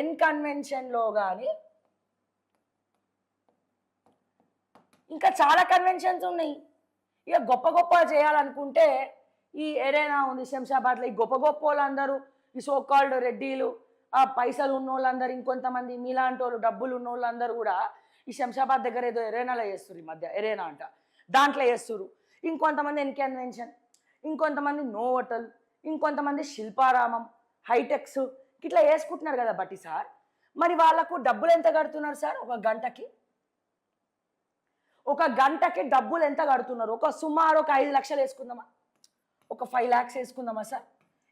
ఎన్ కన్వెన్షన్లో కానీ ఇంకా చాలా కన్వెన్షన్స్ ఉన్నాయి. ఇక గొప్ప గొప్ప చేయాలనుకుంటే ఈ ఎరేనా ఉంది శంషాబాద్లో, ఈ గొప్ప గొప్ప వాళ్ళందరూ ఈ సోకాల్డ్ రెడ్డిలు, ఆ పైసలు ఉన్న వాళ్ళందరూ, ఇంకొంతమంది మీలాంటి వాళ్ళు డబ్బులు ఉన్న వాళ్ళందరూ కూడా ఈ శంషాబాద్ దగ్గర ఏదో ఎరేనాలో చేస్తారు, ఈ మధ్య ఎరేనా అంట దాంట్లో చేస్తారు. ఇంకొంతమంది ఎన్ కన్వెన్షన్, ఇంకొంతమంది నోవోటల్, ఇంకొంతమంది శిల్పారామం, హైటెక్స్ ఇట్లా వేసుకుంటున్నారు కదా బట్టి సార్. మరి వాళ్ళకు డబ్బులు ఎంత కడుతున్నారు సార్? ఒక గంటకి డబ్బులు ఎంత కడుతున్నారు? సుమారు ఒక 5 లక్షలు వేసుకుందామా, ఒక 5 lakhs వేసుకుందామా సార్?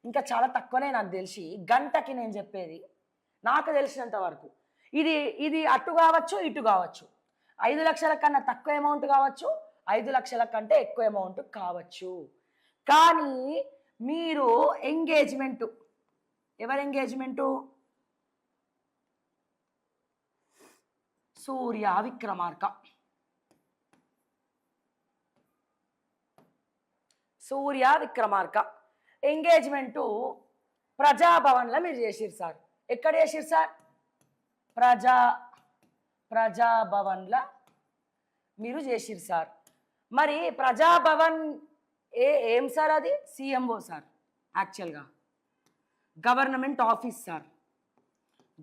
ఇంకా చాలా తక్కువనే నాకు తెలిసి గంటకి. నేను చెప్పేది నాకు తెలిసినంత వరకు ఇది అటు కావచ్చు ఇటు కావచ్చు. 5 లక్షల కన్నా తక్కువ అమౌంట్ కావచ్చు, 5 లక్షల కంటే ఎక్కువ అమౌంట్ కావచ్చు. కానీ మీరు ఎంగేజ్మెంటు, ఎవరి ఎంగేజ్మెంటు? సూర్య విక్రమార్క. సూర్య విక్రమార్క ఎంగేజ్మెంటు ప్రజాభవన్లో మీరు చేసిరు సార్. ఎక్కడ చేసిరు సార్? ప్రజాభవన్లో మీరు చేసిరు సార్. మరి ప్రజాభవన్ ఏం సార్? అది సిఎంఓ సార్, యాక్చువల్గా government office sir,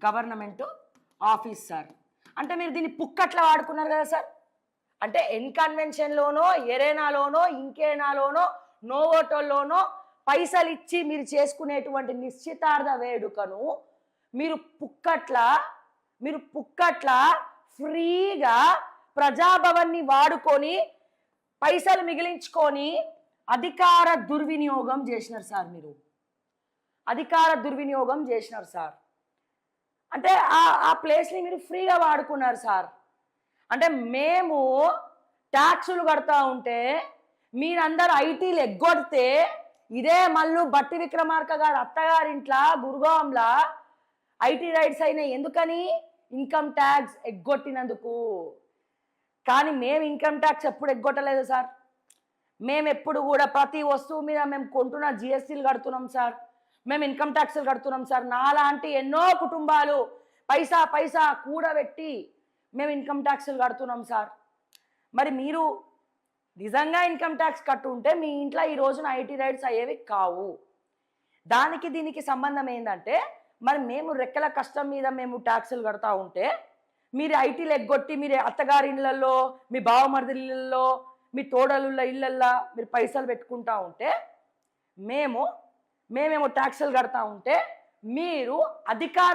government office sir. అంటే మీరు దీన్ని పుక్కట్లా వాడుకున్నారు కదా సార్. అంటే ఎన్ కన్వెన్షన్లోనో, ఎరేనాలోనో, ఇంకేనాలోనో, నోవోటోల్లోనో పైసలు ఇచ్చి మీరు చేసుకునేటువంటి నిశ్చితార్థ వేడుకను మీరు పుక్కట్ల ఫ్రీగా ప్రజాభవన్ని వాడుకొని పైసలు మిగిలించుకొని అధికార దుర్వినియోగం చేసినారు సార్. మీరు అధికార దుర్వినియోగం చేసినారు సార్. అంటే ఆ ప్లేస్ని మీరు ఫ్రీగా వాడుకున్నారు సార్. అంటే మేము ట్యాక్సులు కడతా ఉంటే మీరందరూ ఐటీలు ఎగ్గొడితే, ఇదే మళ్ళీ బట్టి విక్రమార్క గారు అత్తగారింట్లా గురుగాంలా ఐటీ రైట్స్ అయినాయి. ఎందుకని? ఇన్కమ్ ట్యాక్స్ ఎగ్గొట్టినందుకు. కానీ మేము ఇన్కమ్ ట్యాక్స్ ఎప్పుడు ఎగ్గొట్టలేదు సార్. మేము ఎప్పుడు కూడా ప్రతి వస్తువు మీద మేము కొంటున్న జిఎస్టీలు కడుతున్నాం సార్, మేము ఇన్కమ్ ట్యాక్స్లు కడుతున్నాం సార్. నాలాంటి ఎన్నో కుటుంబాలు పైసా కూడబెట్టి మేము ఇన్కమ్ ట్యాక్స్లు కడుతున్నాం సార్. మరి మీరు నిజంగా ఇన్కమ్ ట్యాక్స్ కట్టు ఉంటే మీ ఇంట్లో ఈ రోజున ఐటీ రైట్స్ అయ్యేవి కావు. దానికి దీనికి సంబంధం ఏంటంటే, మరి మేము రెక్కల కష్టం మీద మేము ట్యాక్సులు కడతా ఉంటే మీరు ఐటీలు ఎగ్గొట్టి మీరు అత్తగారి ఇళ్ళల్లో, మీ బావమరిది ఇళ్ళల్లో, మీ తోడలుళ్ళ ఇళ్ళల్లో మీరు పైసలు పెట్టుకుంటా ఉంటే, మేమేమో ట్యాక్సులు కడతా ఉంటే మీరు అధికార